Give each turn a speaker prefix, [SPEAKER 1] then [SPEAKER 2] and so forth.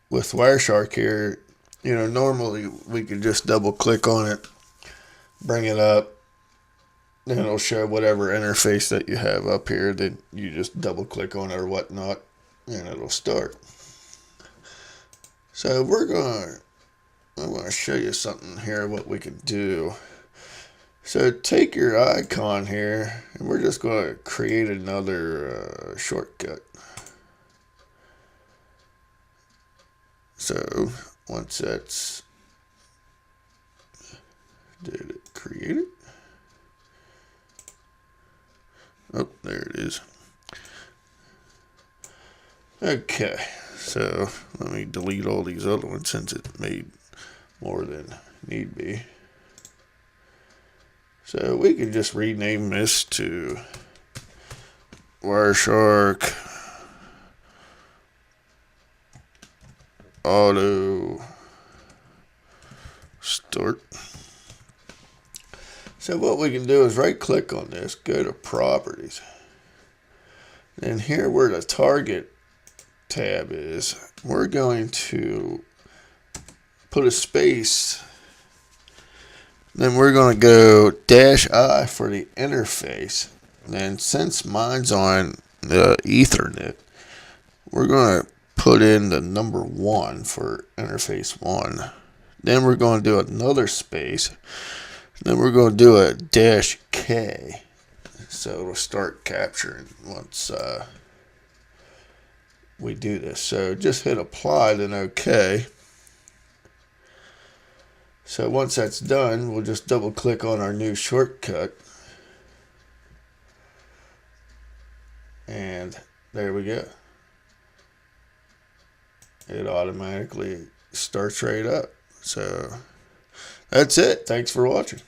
[SPEAKER 1] with Wireshark here, normally we could just double click on it, bring it up, then it'll show whatever interface that you have up here. Then you just double click on it or whatnot, and it'll start. So I'm gonna show you something here what we can do. So take your icon here, and we're just going to create another shortcut. So once that's create it. Oh, there it is. Okay, so let me delete all these other ones since it made more than need be. So we can just rename this to Wireshark Auto Start. So what we can do is right click on this, go to properties. And here where the target tab is, we're going to put a space. Then we're going to go -I for the interface. And since mine's on the Ethernet, we're going to put in the number 1 for interface 1. Then we're going to do another space. Then we're going to do a -K. So it'll start capturing once we do this. So just hit apply, then OK. So once that's done, we'll just double click on our new shortcut. And there we go. It automatically starts right up. So that's it. Thanks for watching.